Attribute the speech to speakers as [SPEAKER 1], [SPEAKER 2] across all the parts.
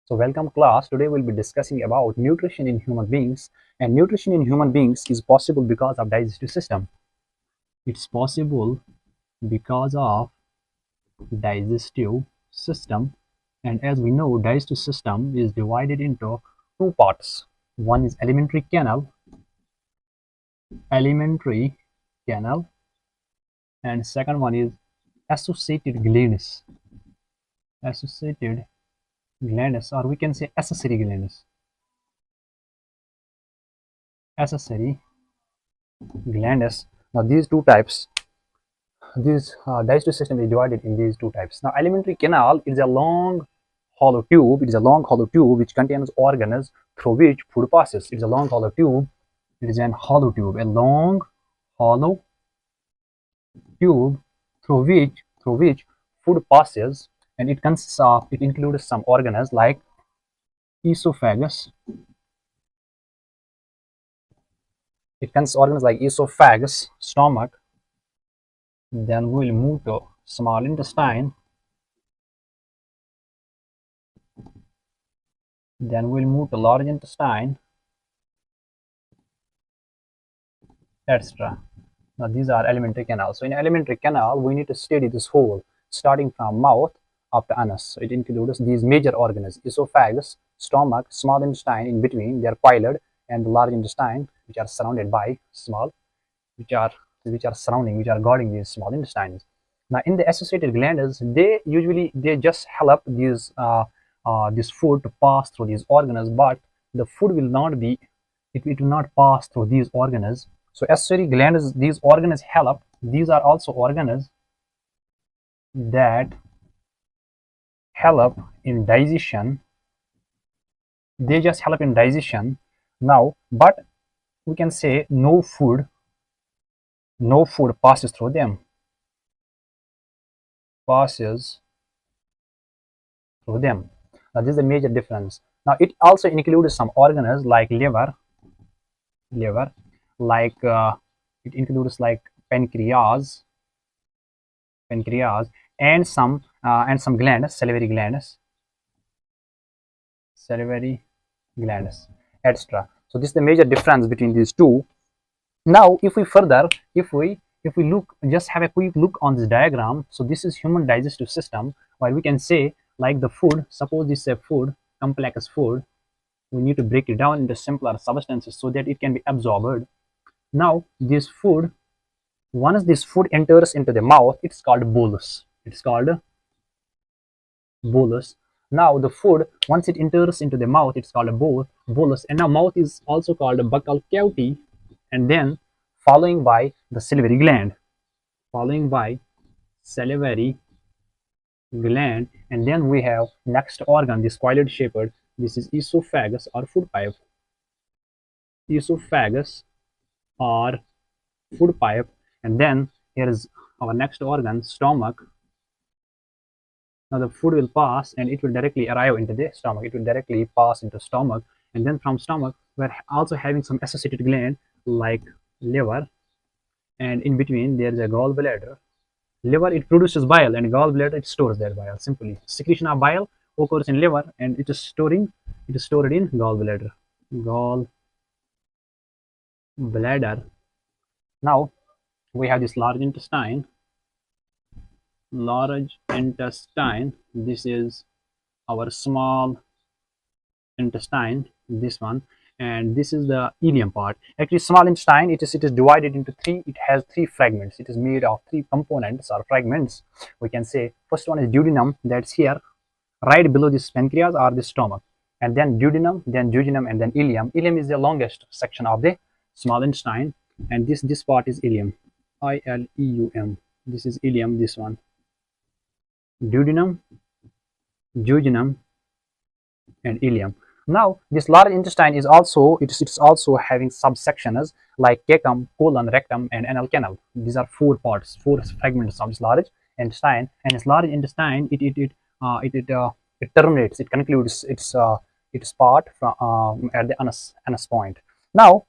[SPEAKER 1] So welcome class. Today we'll be discussing about nutrition in human beings, and nutrition in human beings is possible because of digestive system. It's possible because of digestive system, and as we know digestive system is divided into two parts. One is alimentary canal, and second one is associated glands. Associated glands, or we can say accessory glands. Accessory glands. Now these two types, this digestive system is divided in these two types. Now alimentary canal is a long hollow tube. It is a long hollow tube which contains organs through which food passes. It is a long hollow tube. It is an hollow tube, a long hollow tube through which food passes, and it includes some organs like esophagus. It consists organs like esophagus, stomach. Then we will move to small intestine. Then we'll move to large intestine, etc. Now these are alimentary canals. So in alimentary canal, we need to study this whole, starting from mouth up to anus. So it includes these major organs: esophagus, stomach, small intestine. In between, they are pylori, and the large intestine, which are surrounded by small, which are guarding these small intestines. Now in the associated glands, they just help this food to pass through these organs, but the food will not be it will not pass through these organs. So accessory glands, these organs help. These are also organs that help in digestion. They just help in digestion. Now, but we can say no food passes through them. Passes through them. Now this is a major difference. Now it also includes some organs like liver, like it includes like pancreas, and some glands, salivary glands, etc. So this is the major difference between these two. Now if we further, if we look, just have a quick look on this diagram. So this is human digestive system, where we can say like the food, suppose this is a food, complex food, we need to break it down into simpler substances so that it can be absorbed. Now this food, once this food enters into the mouth, it's called bolus. Now the food, once it enters into the mouth, it's called a bolus. And now mouth is also called a buccal cavity, and then following by the salivary gland, and then we have next organ, this coiled shaped. This is esophagus or food pipe. And then here is our next organ, stomach. Now the food will pass and it will directly arrive into the stomach. It will directly pass into stomach, and then from stomach we're also having some associated gland like liver, and in between there is a gallbladder. Liver, it produces bile, and gallbladder, it stores that bile. Simply, secretion of bile occurs in liver, and it is stored in gallbladder. Now we have this large intestine. This is our small intestine, this one, and this is the ileum part. Actually, small intestine, it is divided into three. It has three fragments. It is made of three components or fragments. We can say first one is duodenum, that's here right below this pancreas or the stomach, and then duodenum, then jejunum, and then ileum. Ileum is the longest section of the small intestine, and this part is ileum, ileum. This is ileum, this one, duodenum, jejunum, and ileum. Now this large intestine is also it's also having subsections like cecum, colon, rectum, and anal canal. These are four fragments of this large intestine, and this large intestine it terminates, it concludes its part from at the anus point. Now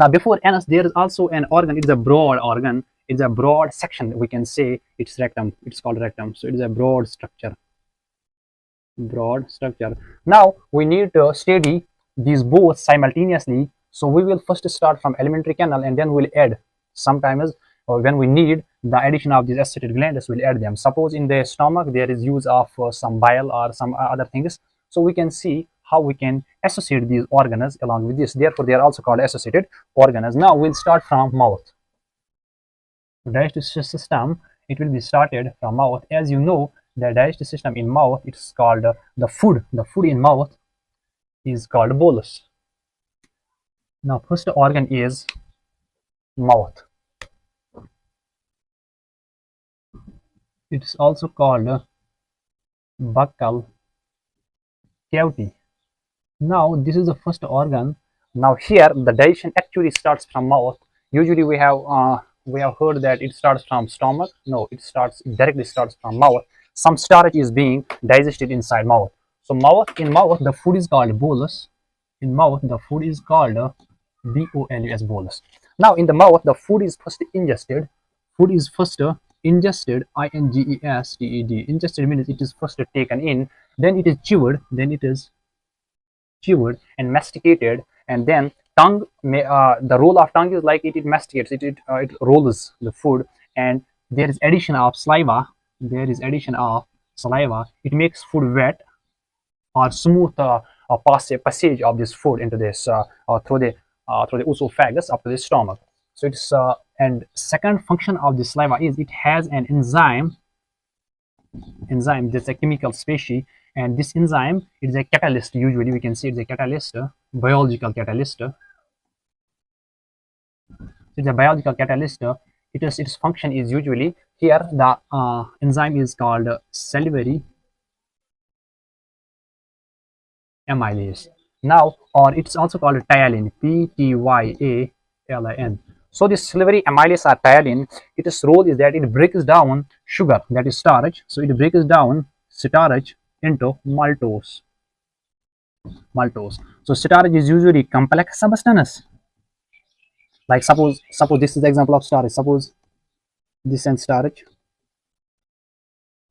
[SPEAKER 1] before anus there is also an organ. It is a broad organ. It's a broad section. We can say it's rectum. It's called rectum. So it is a broad structure. broad structure. Now we need to study these both simultaneously. So we will first start from alimentary canal and then we'll add sometimes, or when we need the addition of these associated glands, we'll add them. Suppose in the stomach there is use of some bile or some other things, so we can see how we can associate these organs along with this. Therefore they are also called associated organs. Now we'll start from mouth. Digestive system, it will be started from mouth. As you know, the digestive system in mouth, it's called the food in mouth is called bolus. Now first organ is mouth. It's also called buccal cavity. Now this is the first organ. Now here the digestion actually starts from mouth. Usually we have heard that it starts from stomach. No, it directly starts from mouth. Some starch is being digested inside mouth. So in mouth the food is called bolus. In mouth the food is called bolus, bolus. Now in the mouth the food is first ingested. Food is first ingested, ingested. Ingested means it is first taken in, then it is chewed, and masticated, and then tongue the role of tongue is like it masticates, it rolls the food, and there is addition of saliva. It makes food wet or smooth passage of this food into this through the esophagus up to the stomach. So it's and second function of the saliva is it has an enzyme. That's a chemical species, and this enzyme is a catalyst. Usually we can say it's a catalyst, biological catalyst. It's a biological catalyst. Its function is usually here the enzyme is called salivary amylase. Now, or it's also called tyalin, P-T-Y-A-L-I-N. So this salivary amylase or tyalin, its role is that it breaks down sugar, that is starch. So it breaks down starch into maltose. So starch is usually complex substance. Like suppose this is the example of starch. Suppose this and starch.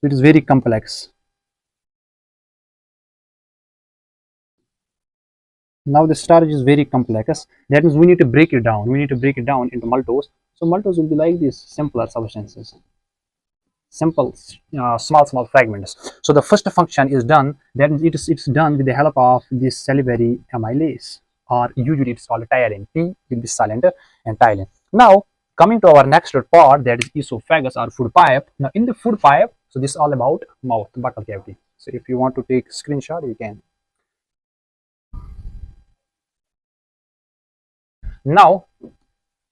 [SPEAKER 1] It is very complex. Now the starch is very complex. That means we need to break it down. Into maltose. So maltose will be like these simpler substances. Simple, small fragments. So the first function is done. That means it's done with the help of this salivary amylase, or usually it's called tyalin. T will be silent and tyalin. Now coming to our next part, that is esophagus or food pipe. Now in the food pipe, so this is all about mouth, buccal cavity. So if you want to take screenshot, you can. Now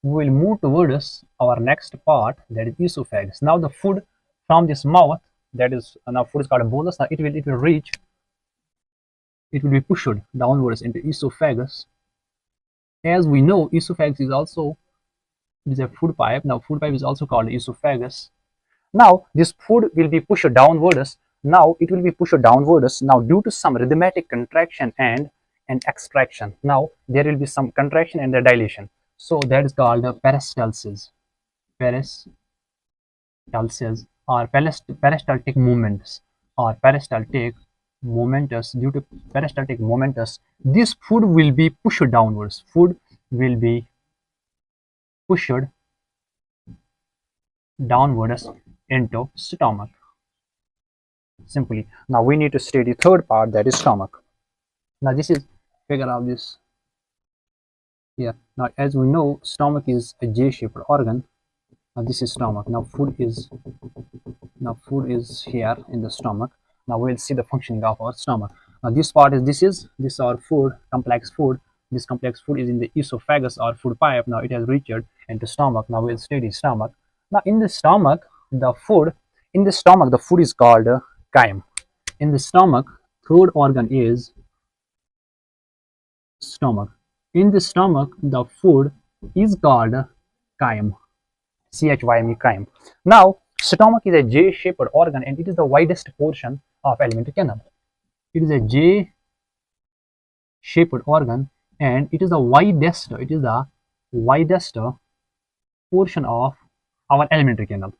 [SPEAKER 1] we will move towards our next part, that is esophagus. Now the food from this mouth, that is now food is called a bolus. Now it will be pushed downwards into esophagus. As we know, esophagus is also a food pipe. Now food pipe is also called esophagus. Now this food will be pushed downwards. Now it will be pushed downwards. Now due to some rhythmic contraction and extraction. Now there will be some contraction and the dilation. So that is called peristalsis. Peristalsis or peristaltic movements or peristaltic momentous. Due to peristaltic momentous, this food will be pushed downwards. Food will be pushed downwards into stomach. Simply. Now we need to study third part, that is stomach. Now this is figure of this here. Now as we know, stomach is a J-shaped organ. Now this is stomach. Now food is here in the stomach. Now we'll see the functioning of our stomach. Now this part is this is our food, complex food. This complex food is in the esophagus or food pipe. Now it has reached into stomach. Now we'll study stomach. Now in the stomach, the food is called chyme. In the stomach, third organ is stomach. In the stomach, the food is called chyme. CHYME, chyme. Now stomach is a J-shaped organ and it is the widest portion of alimentary canal. It is a J-shaped organ and it is the widest portion of our alimentary canal.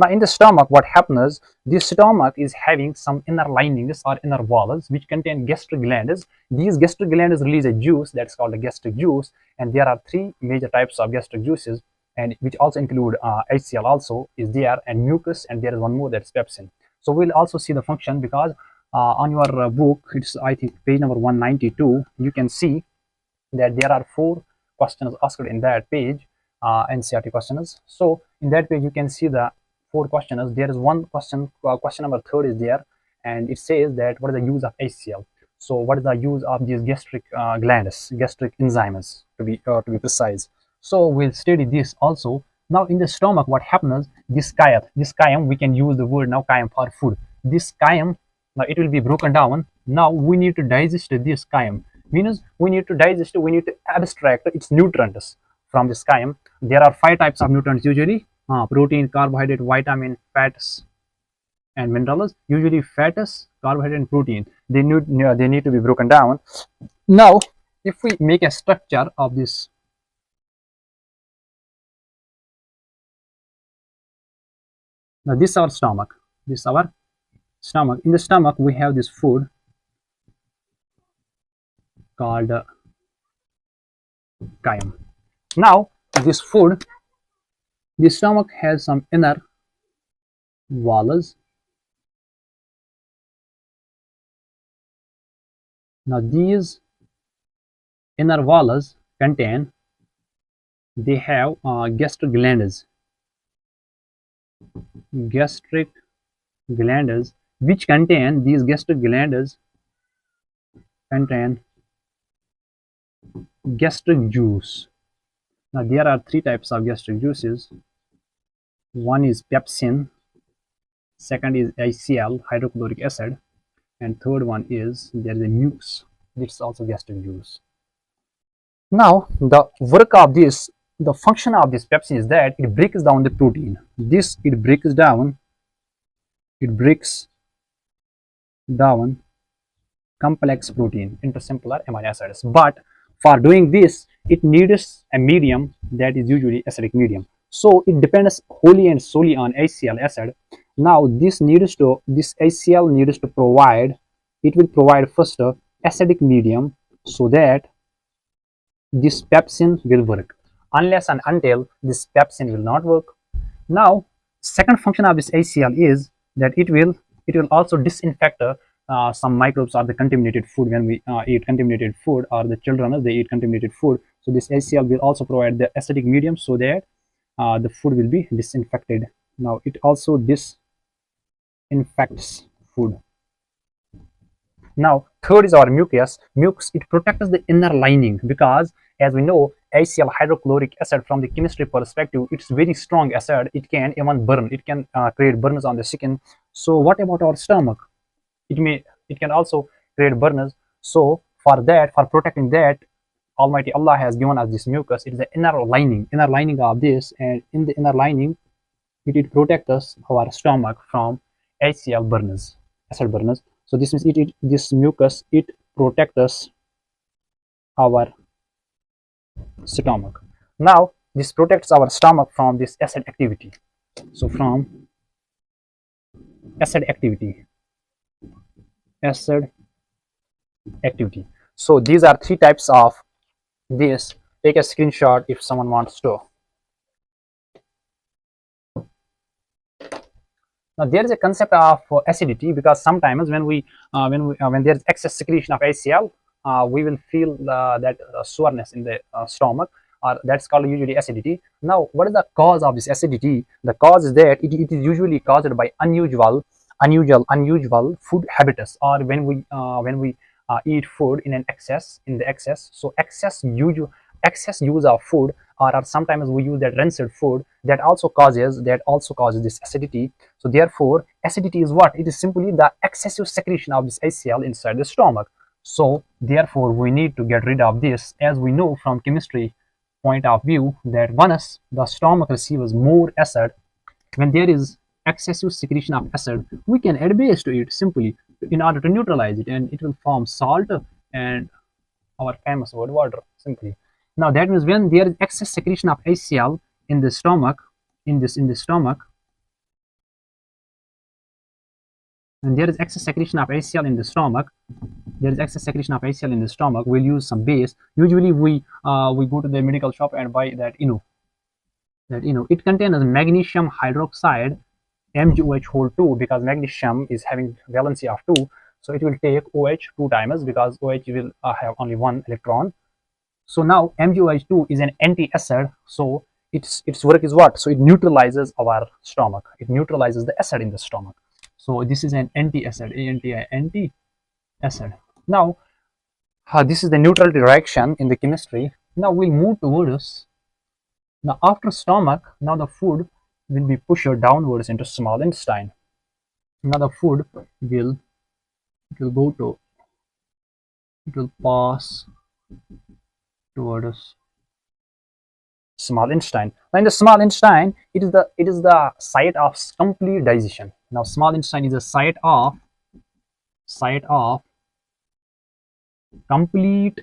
[SPEAKER 1] Now in the stomach, what happens, the stomach is having some inner linings or inner walls which contain gastric glands. These gastric glands release a juice that's called a gastric juice, and there are three major types of gastric juices, and which also include HCl also is there, and mucus, and there is one more, that's pepsin. So we'll also see the function, because on your book, it's I think page number 192, you can see that there are four questions asked in that page, NCERT questions. So in that page you can see the four questions. There is one question, question number 3 is there, and it says that what is the use of HCl. So what is the use of these gastric glands, gastric enzymes, to be precise. So we'll study this also. Now in the stomach, what happens, this chyme, we can use the word now chyme for food. This chyme, now it will be broken down. Now we need to digest this chyme, means we need to digest, we need to abstract its nutrients from this chyme. There are 5 types of nutrients usually: protein, carbohydrate, vitamin, fats, and minerals. Usually fats, carbohydrate, and protein, they need to be broken down. Now if we make a structure of this, now this is our stomach, this is our stomach. In the stomach we have this food called chyme. Now this food, the stomach has some inner walls. Now these inner walls contain, they have gastric glands, which contain, these gastric glands contain gastric juice. Now there are 3 types of gastric juices. One is pepsin, second is HCl, hydrochloric acid, and third one is, there is a mucus, it's also gastric juice. Now the work of this, the function of this pepsin is that it breaks down the protein. It breaks down complex protein into simpler amino acids. But for doing this, it needs a medium that is usually acidic medium. So it depends wholly and solely on HCl acid. Now this HCl needs to provide, it will provide first a acidic medium so that this pepsin will work. Unless and until this pepsin will not work. Now second function of this HCl is that it will also disinfect some microbes or the contaminated food. When we eat contaminated food, or the children, they eat contaminated food, so this HCl will also provide the acidic medium so that the food will be disinfected. Now it also disinfects food. Now third is our mucus. It protects the inner lining, because as we know, HCl, hydrochloric acid, from the chemistry perspective, it's very strong acid. It can even burn, it can create burns on the skin. So what about our stomach? It can also create burns. So for protecting that, Almighty Allah has given us this mucus. It is the inner lining of this, and in the inner lining it protects us, our stomach, from HCl burns, acid burns. So this means this mucus, it protects us, our stomach. Now this protects our stomach from this acid activity. So from acid activity. So these are 3 types of this. Take a screenshot if someone wants to. Now there is a concept of acidity, because sometimes when there is excess secretion of HCl, we will feel that soreness in the stomach, or that's called usually acidity. Now what is the cause of this acidity? The cause is that it is usually caused by unusual food habits, or when we eat food in excess. So excess use of food, or sometimes we use that rancid food, that also causes this acidity. So therefore acidity is what? It is simply the excessive secretion of this HCl inside the stomach. So therefore we need to get rid of this, as we know from chemistry point of view that once the stomach receives more acid, when there is excessive secretion of acid, we can add base to it simply in order to neutralize it, and it will form salt and our famous word water simply. Now that means when there is excess secretion of HCl in the stomach, and there is excess secretion of HCl in the stomach, we'll use some base. Usually we go to the medical shop and buy that it contains magnesium hydroxide, MgOH whole 2, because magnesium is having valency of 2, so it will take OH 2 times because OH will have only one electron. So now MgOH2 is an anti-acid, so its work is what? So it neutralizes our stomach, it neutralizes the acid in the stomach. So this is an anti-acid, anti-acid. Now this is the neutrality reaction in the chemistry. Now we'll move towards, now after stomach, now the food will be pushed downwards into small intestine. Now the food will pass towards small intestine. Now in the small intestine, it is the site of complete digestion. Now small intestine is a site of complete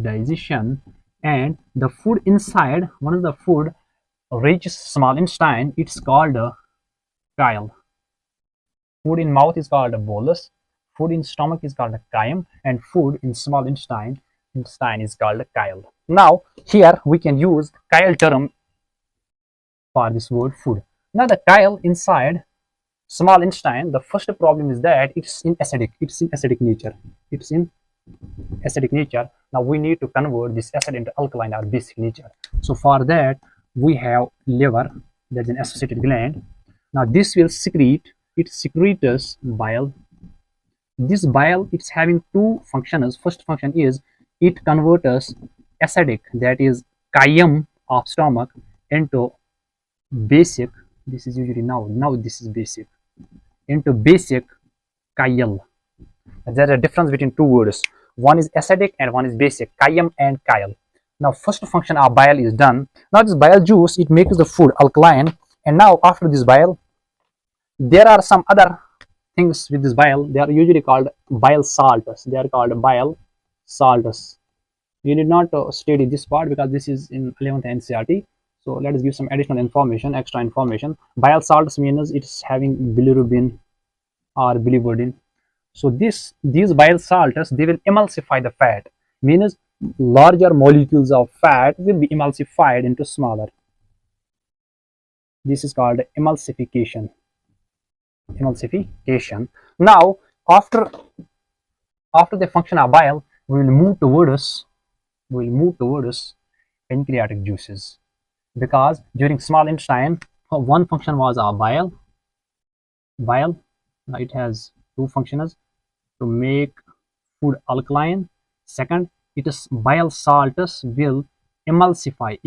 [SPEAKER 1] digestion, and the food inside, one of the food reaches small intestine, it's called a chyle. Food in mouth is called a bolus, food in stomach is called a chyme, and food in small intestine is called a chyle. Now here we can use chyle term for this word food. Now the chyle inside small intestine, the first problem is that it's in acidic nature. Now we need to convert this acid into alkaline or basic nature. So for that we have liver, that's an associated gland. Now this will secrete, it secretes bile. This bile, it's having two functions. First function is it converts acidic, that is chyme of stomach, into basic. This is usually now this is basic, into basic chyle. There's a difference between two words. One is acidic and one is basic, chyme and chyle. Now first function of bile is done. Now this bile juice, it makes the food alkaline, and now after this bile, there are some other things with this bile. They are usually called bile salts. You need not study this part because this is in 11th NCERT. So let us give some additional information, extra information. Bile salts means it's having bilirubin or biliverdin. So these bile salts, they will emulsify the fat, means larger molecules of fat will be emulsified into smaller. This is called emulsification. Now after the function of bile, we will move towards pancreatic juices, because during small intestine one function was our bile. It has two functions: to make food alkaline. Second, it is bile salts will emulsify,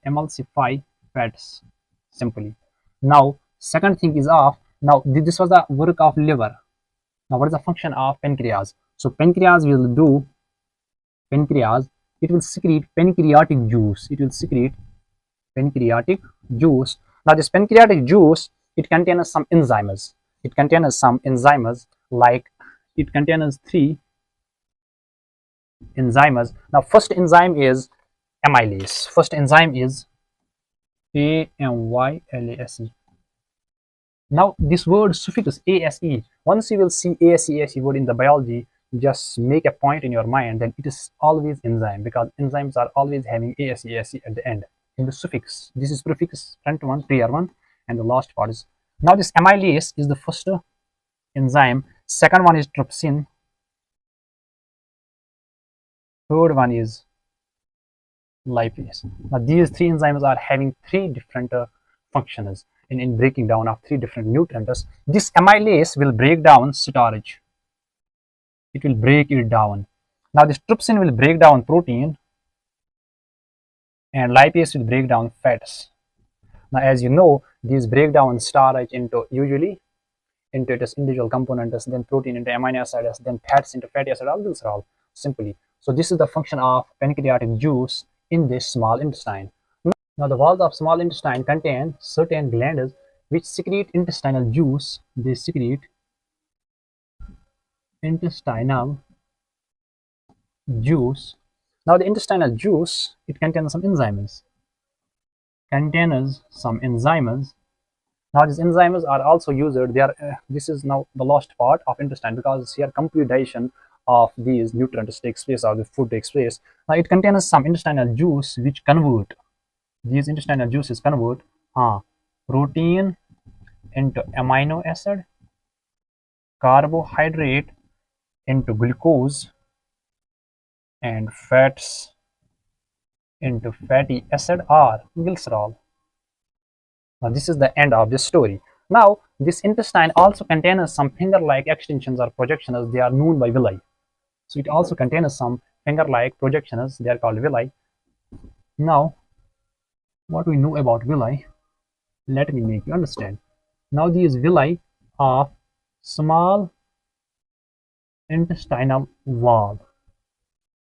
[SPEAKER 1] emulsify fats simply. Now second thing is now this was the work of liver. Now what is the function of pancreas? So pancreas, it will secrete pancreatic juice. Now this pancreatic juice, it contains some enzymes. Like it contains three enzymes. Now first enzyme is amylase. First enzyme is amylase. Now this word suffix ase, once you will see ase word in the biology, just make a point in your mind that it is always enzyme, because enzymes are always having ase at the end in the suffix. This is prefix front one, prior one, and the last part is. Now this amylase is the first enzyme. Second one is trypsin. Third one is lipase. Now these three enzymes are having three different functions in breaking down of three different nutrients. This amylase will break down starch. It will break it down. Now this trypsin will break down protein, and lipase will break down fats. Now as you know, these break down starch into its individual components, then protein into amino acids, then fats into fatty acids. All these are all simply. So this is the function of pancreatic juice in this small intestine. Now the walls of small intestine contain certain glands which secrete intestinal juice. They secrete intestinal juice. Now the intestinal juice, it contains some enzymes. Now these enzymes are also used. They are this is now the last part of intestine, because here complete digestion of these nutrients takes place, or the food takes place. Now it contains some intestinal juice which convert, these intestinal juices convert protein into amino acid, carbohydrate into glucose, and fats into fatty acid or glycerol. Now this is the end of this story. Now this intestine also contains some finger-like extensions or projections. They are known by villi. So it also contains some finger-like projections. They are called villi. Now what we know about villi, let me make you understand. Now these villi of small intestinal wall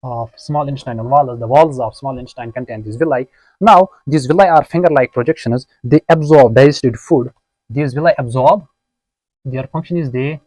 [SPEAKER 1] the walls of small intestine contain these villi. Now these villi are finger-like projections. They absorb digested food. These villi absorb, their function is they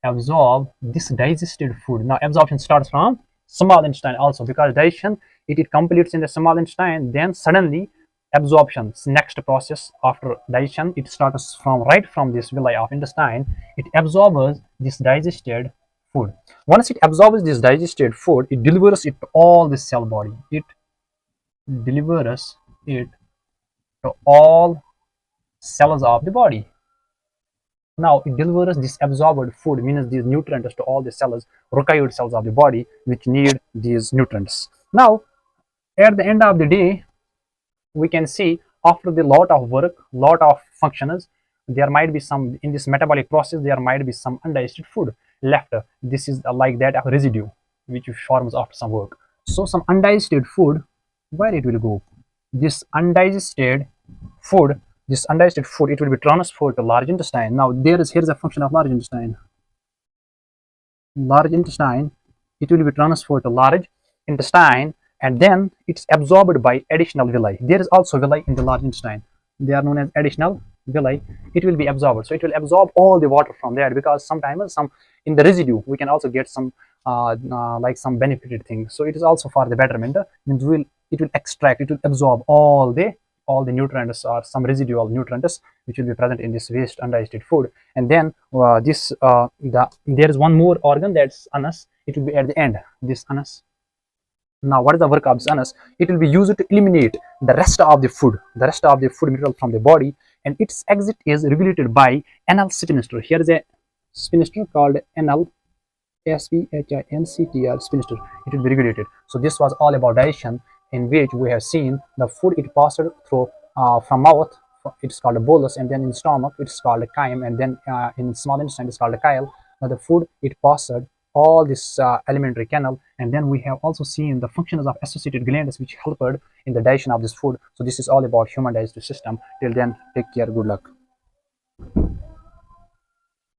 [SPEAKER 1] absorb this digested food. Now absorption starts from small intestine also, because digestion it completes in the small intestine, then suddenly absorption, next process after digestion, it starts from right from this villi of intestine. It absorbs this digested food. Once it absorbs this digested food, it delivers it to all the cell body. It delivers it to all cells of the body. Now it delivers this absorbed food, means these nutrients, to all the cells, required cells of the body which need these nutrients. Now at the end of the day, we can see after the lot of work, lot of functions, there might be some, in this metabolic process there might be some undigested food left. This is like that of residue which forms after some work. So some undigested food, where it will go? This undigested food, it will be transferred to large intestine. Now here's a function of large intestine. It will be transferred to large intestine, and then it's absorbed by additional villi. There is also villi in the large intestine. They are known as additional villi. It will be absorbed, so it will absorb all the water from there, because sometimes some in the residue we can also get some like some benefited things. So it is also for the betterment. It will extract, it will absorb all the nutrients or some residual nutrients which will be present in this waste undigested food. And then there is one more organ, that's anus. It will be at the end, this anus. Now what is the work of this anus? It will be used to eliminate the rest of the food material from the body, and its exit is regulated by anal sphincter. Here is a sphincter called anal, sphincter sphincter. It will be regulated. So this was all about digestion, in which we have seen the food it passed through from mouth, it's called a bolus, and then in stomach it's called a chyme, and then in small intestine it's called a chyle. Now the food it passed all this alimentary canal, and then we have also seen the functions of associated glands which helped in the digestion of this food. So this is all about human digestive system. Till then, take care, good luck.